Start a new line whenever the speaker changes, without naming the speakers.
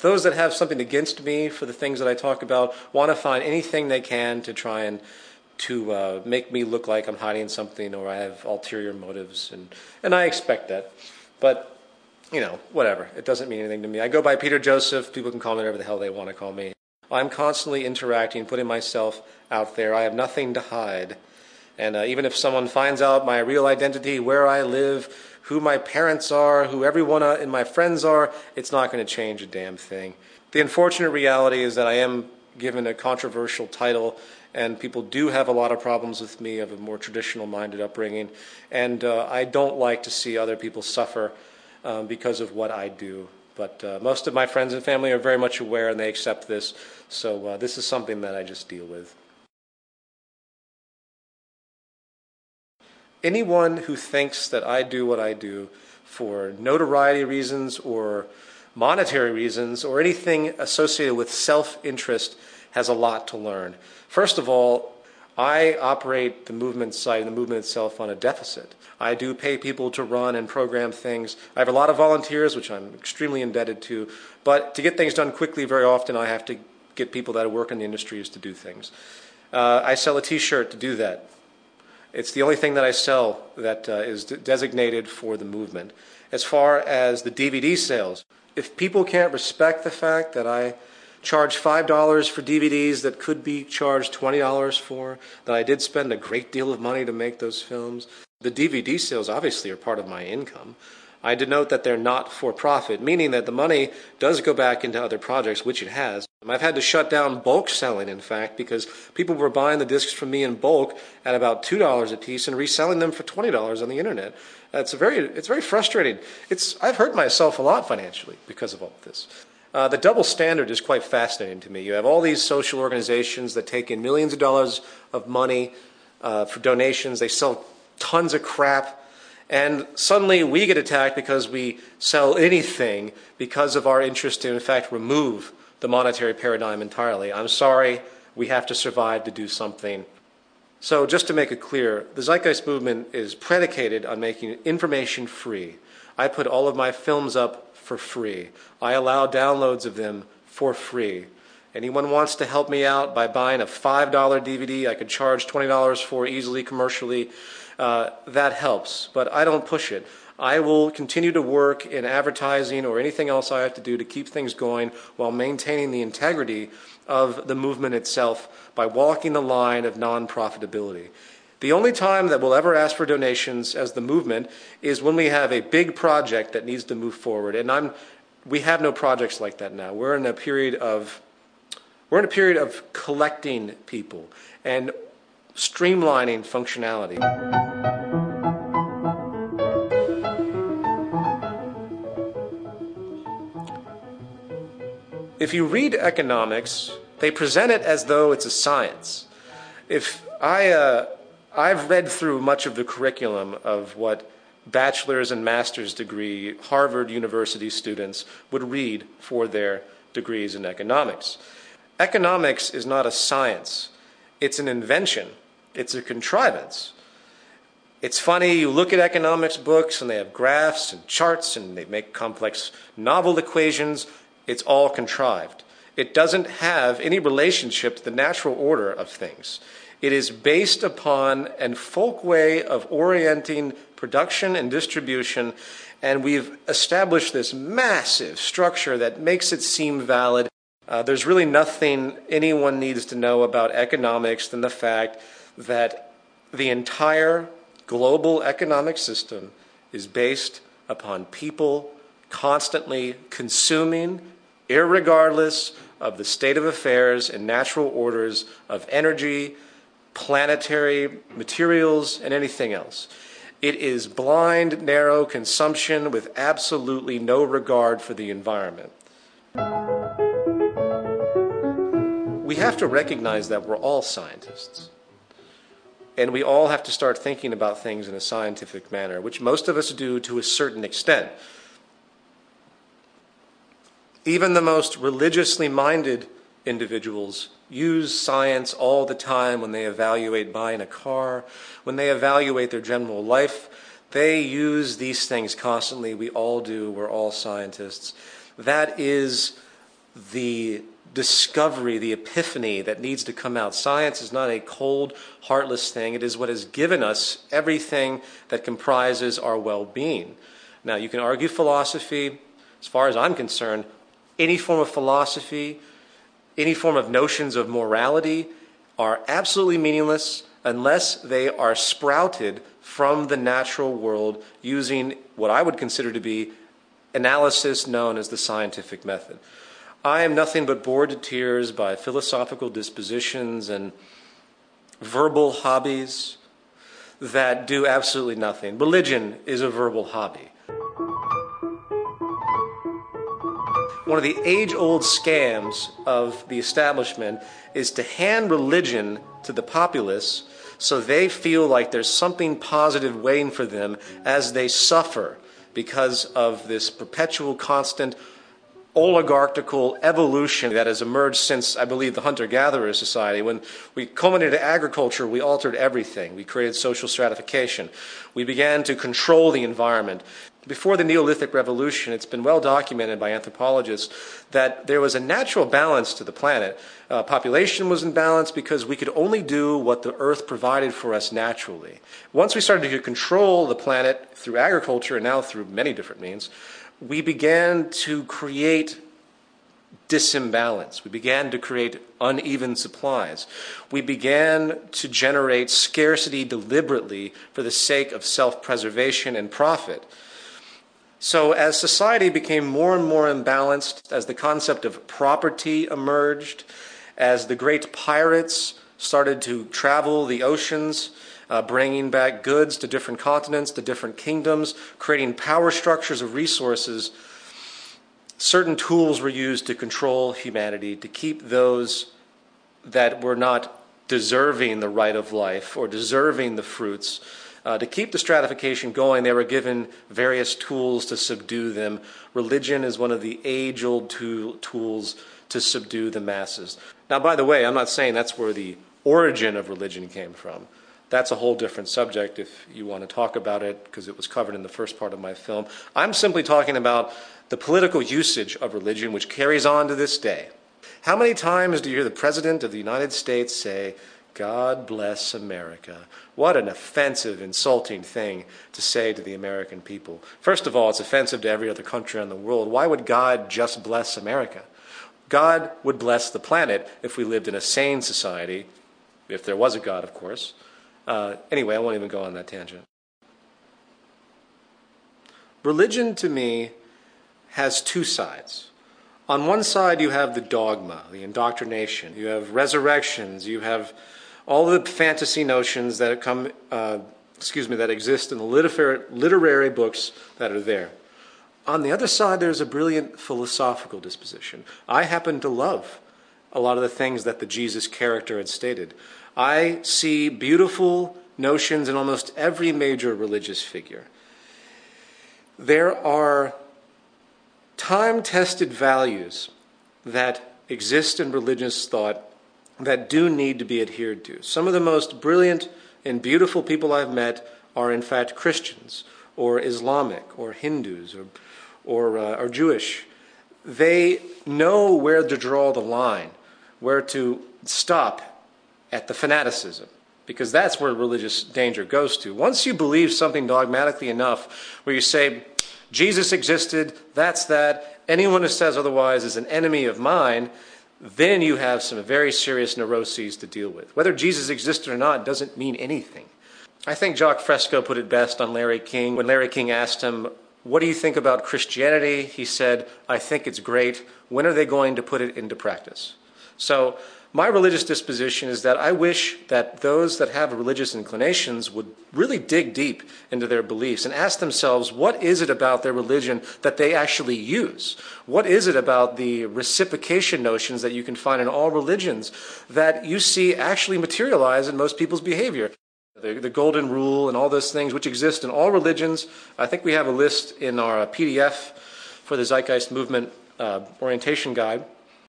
those that have something against me for the things that I talk about want to find anything they can to try and to make me look like I'm hiding something or I have ulterior motives, and I expect that. But, you know, whatever. It doesn't mean anything to me. I go by Peter Joseph. People can call me whatever the hell they want to call me. I'm constantly interacting, putting myself out there. I have nothing to hide. And even if someone finds out my real identity, where I live, who my parents are, who everyone in my friends are, it's not going to change a damn thing. The unfortunate reality is that I am given a controversial title, and people do have a lot of problems with me of a more traditional-minded upbringing, and I don't like to see other people suffer because of what I do. But most of my friends and family are very much aware, and they accept this, so this is something that I just deal with. Anyone who thinks that I do what I do for notoriety reasons or monetary reasons or anything associated with self-interest has a lot to learn. First of all, I operate the movement site and the movement itself on a deficit. I do pay people to run and program things. I have a lot of volunteers, which I'm extremely indebted to, but to get things done quickly, very often I have to get people that work in the industries to do things. I sell a t-shirt to do that. It's the only thing that I sell that is designated for the movement. As far as the DVD sales, if people can't respect the fact that I charge $5 for DVDs that could be charged $20 for, that I did spend a great deal of money to make those films, the DVD sales obviously are part of my income. I denote that they're not for profit, meaning that the money does go back into other projects, which it has. I've had to shut down bulk selling, in fact, because people were buying the discs from me in bulk at about $2 a piece and reselling them for $20 on the internet. It's very frustrating. I've hurt myself a lot financially because of all of this. The double standard is quite fascinating to me. You have all these social organizations that take in millions of dollars of money for donations. They sell tons of crap. And suddenly we get attacked because we sell anything because of our interest to, in fact, remove the monetary paradigm entirely. I'm sorry, we have to survive to do something. So just to make it clear, the Zeitgeist movement is predicated on making information free. I put all of my films up for free. I allow downloads of them for free. Anyone wants to help me out by buying a $5 DVD I could charge $20 for easily commercially, that helps, but I don't push it. I will continue to work in advertising or anything else I have to do to keep things going while maintaining the integrity of the movement itself by walking the line of non-profitability. The only time that we'll ever ask for donations as the movement is when we have a big project that needs to move forward, and we have no projects like that now. We're in a period of collecting people and streamlining functionality. If you read economics, they present it as though it's a science. I've read through much of the curriculum of what bachelor's and master's degree Harvard University students would read for their degrees in economics. Economics is not a science. It's an invention. It's a contrivance. It's funny, you look at economics books and they have graphs and charts and they make complex novel equations. It's all contrived. It doesn't have any relationship to the natural order of things. It is based upon a folk way of orienting production and distribution, and we've established this massive structure that makes it seem valid. There's really nothing anyone needs to know about economics than the fact that the entire global economic system is based upon people constantly consuming, irregardless of the state of affairs and natural orders of energy, planetary materials, and anything else. It is blind, narrow consumption with absolutely no regard for the environment. We have to recognize that we're all scientists. And we all have to start thinking about things in a scientific manner, which most of us do to a certain extent. Even the most religiously minded individuals use science all the time when they evaluate buying a car, when they evaluate their general life. They use these things constantly. We all do. We're all scientists. That is the discovery, the epiphany that needs to come out. Science is not a cold, heartless thing. It is what has given us everything that comprises our well-being. Now, you can argue philosophy. As far as I'm concerned, any form of philosophy, any form of notions of morality are absolutely meaningless unless they are sprouted from the natural world using what I would consider to be analysis known as the scientific method. I am nothing but bored to tears by philosophical dispositions and verbal hobbies that do absolutely nothing. Religion is a verbal hobby. One of the age-old scams of the establishment is to hand religion to the populace so they feel like there's something positive waiting for them as they suffer because of this perpetual, constant, oligarchical evolution that has emerged since, I believe, the hunter-gatherer society. When we culminated agriculture, we altered everything. We created social stratification. We began to control the environment. Before the Neolithic Revolution, it's been well documented by anthropologists that there was a natural balance to the planet. Population was in balance because we could only do what the earth provided for us naturally. Once we started to control the planet through agriculture, and now through many different means, we began to create disimbalance. We began to create uneven supplies. We began to generate scarcity deliberately for the sake of self-preservation and profit. So as society became more and more imbalanced, as the concept of property emerged, as the great pirates started to travel the oceans, bringing back goods to different continents, to different kingdoms, creating power structures of resources, certain tools were used to control humanity, to keep those that were not deserving the right of life or deserving the fruits. To keep the stratification going, they were given various tools to subdue them. Religion is one of the age-old tools to subdue the masses. Now, by the way, I'm not saying that's where the origin of religion came from. That's a whole different subject if you want to talk about it, because it was covered in the first part of my film. I'm simply talking about the political usage of religion, which carries on to this day. How many times do you hear the President of the United States say, "God bless America"? What an offensive, insulting thing to say to the American people. First of all, it's offensive to every other country in the world. Why would God just bless America? God would bless the planet if we lived in a sane society, if there was a God, of course. Anyway, I won't even go on that tangent. Religion, to me, has two sides. On one side, you have the dogma, the indoctrination. You have resurrections. You have all the fantasy notions that that exist in the literary books that are there. On the other side, there's a brilliant philosophical disposition. I happen to love a lot of the things that the Jesus character had stated. I see beautiful notions in almost every major religious figure. There are time-tested values that exist in religious thought that do need to be adhered to. Some of the most brilliant and beautiful people I've met are in fact Christians or Islamic or Hindus or Jewish. They know where to draw the line, where to stop at the fanaticism, because that's where religious danger goes to. Once you believe something dogmatically enough, where you say, Jesus existed, that's that, anyone who says otherwise is an enemy of mine, then you have some very serious neuroses to deal with. Whether Jesus existed or not doesn't mean anything. I think Jacques Fresco put it best on Larry King. When Larry King asked him, "What do you think about Christianity?" he said, "I think it's great. When are they going to put it into practice?" So my religious disposition is that I wish that those that have religious inclinations would really dig deep into their beliefs and ask themselves, what is it about their religion that they actually use? What is it about the reciprocation notions that you can find in all religions that you see actually materialize in most people's behavior? The golden rule and all those things which exist in all religions. I think we have a list in our PDF for the Zeitgeist Movement orientation guide.